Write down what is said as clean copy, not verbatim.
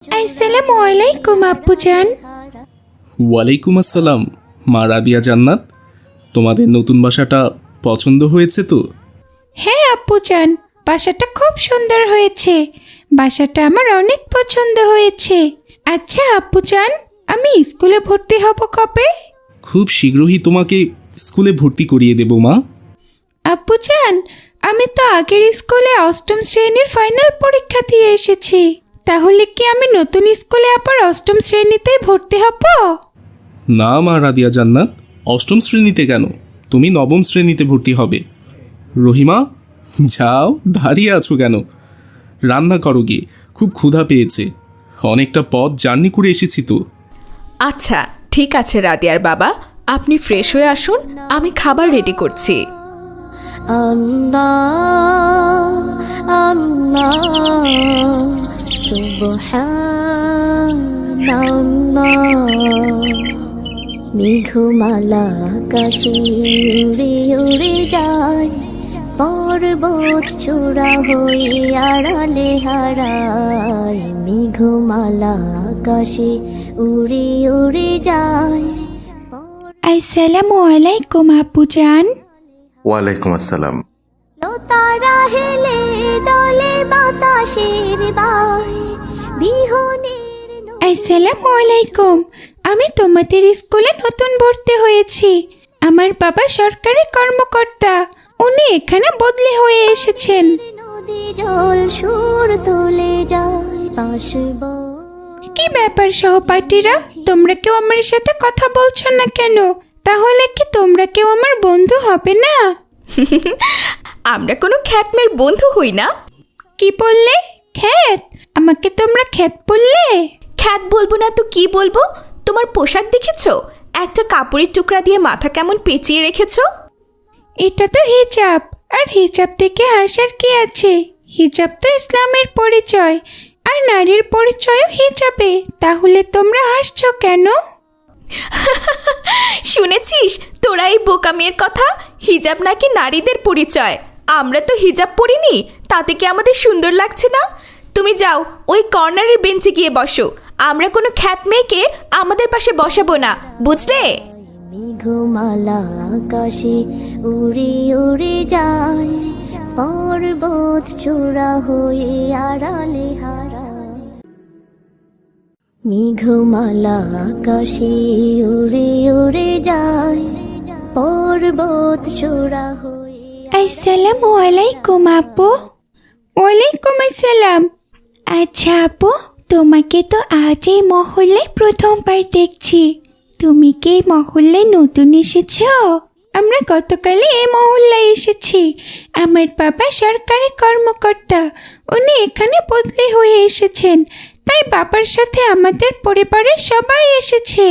আসসালামু আলাইকুম আব্বুজান। ওয়ালাইকুম আসসালাম মা রাদিয়া জান্নাত, তোমাদের নতুন বাসাটা পছন্দ হয়েছে তো? হ্যাঁ আব্বুজান, বাসাটা খুব সুন্দর হয়েছে। বাসাটা আমার অনেক পছন্দ হয়েছে। আচ্ছা আব্বুজান, আমি স্কুলে ভর্তি হব কবে? খুব শীঘ্রই তোমাকে স্কুলে ভর্তি করিয়ে দেব মা। আব্বুজান, আমি তো আগের স্কুলে অষ্টম শ্রেণীর ফাইনাল পরীক্ষা দিয়ে এসেছি। তাহলে কি আমি নতুন স্কুলে আবার অষ্টম শ্রেণীতেই ভর্তি হব? না মা রাদিয়া জান্নাত, অষ্টম শ্রেণীতে কেন, তুমি নবম শ্রেণীতে ভর্তি হবে। রহিমা, যাও, দাঁড়িয়ে আছো কেন? রান্না করো গিয়ে, খুব ক্ষুধা পেয়েছে। অনেকটা পথ জার্নি করে এসেছি তো। আচ্ছা ঠিক আছে রাদিয়ার বাবা, আপনি ফ্রেশ হয়ে আসুন, আমি খাবার রেডি করছি। আল্লাহ আল্লাহ সুবহানাল্লাহ। মেঘমালা আকাশে উড়ে উড়ে যায়, পর্বত চূড়া হয়ে আড়ালে হারায়। মেঘমালা আকাশে উড়ে উড়ে যায়। আসসালামু আলাইকুম আব্বুজান। ওয়ালাইকুম আসসালাম। তারা হেলে দলে বাতাসের বাই, বিহনের আসসালামু আলাইকুম, আমি তোমাদের স্কুলে নতুন ভর্তি হয়েছি। আমার বাবা সরকারি কর্মকর্তা, উনি এখানে বদলি হয়ে এসেছেন। নদী জল সুর তুলে যায় পাশব। কি ব্যাপার সহপাঠীরা, তোমরা কেউ আমার সাথে কথা বলছো না কেন? তাহলে কি তোমরা কেউ আমার বন্ধু হবে না? আমরা কোনো খ্যাতমের বন্ধু হই না। কি বললে? খ্যাত? আমাকে তোমরা খ্যাত বললে? খ্যাত বলবো না তো কি বলবো? তোমার পোশাক দেখেছো? একটা কাপড়ের টুকরা দিয়ে মাথা কেমন পেঁচিয়ে রেখেছো। এটা তো হিজাব, আর হিজাব থেকে হাসার কি আছে? হিজাব তো ইসলামের পরিচয়, আর নারীর পরিচয়ও হিজাবে। তাহলে তোমরা হাসছো কেন? শুনেছিস তোরা এই বোকামের কথা? হিজাব নাকি নারীদের পরিচয়। আমরা তো হিজাব পরিনি, তাতে কি আমাদের সুন্দর লাগছে না? তুমি যাও ওই কর্নারের বেঞ্চে গিয়ে বসো। আমরা কোনো খ্যাত মেয়েকে আমাদের পাশে বসাবো না, বুঝলে? মেঘমালা আকাশে উড়ে উড়ে যায়, পর্বত চূড়া হয়ে আড়ালে হারায়। মেঘমালা আকাশে উড়ে উড়ে যায়, পর্বত চূড়া হয়ে। আসসালামু আলাইকুম আপু। ওয়ালাইকুম আসসালাম। আচ্ছা আপু, তোমাকে তো আজ এই মহল্লায় প্রথমবার দেখছি। তুমি কি এই মহল্লায় নতুন এসেছো? আমরা গতকালই এই মহল্লায় এসেছি। আমার বাবা সরকারি কর্মকর্তা, উনি এখানে বদলি হয়ে এসেছেন, তাই বাবার সাথে আমাদের পরিবারের সবাই এসেছে।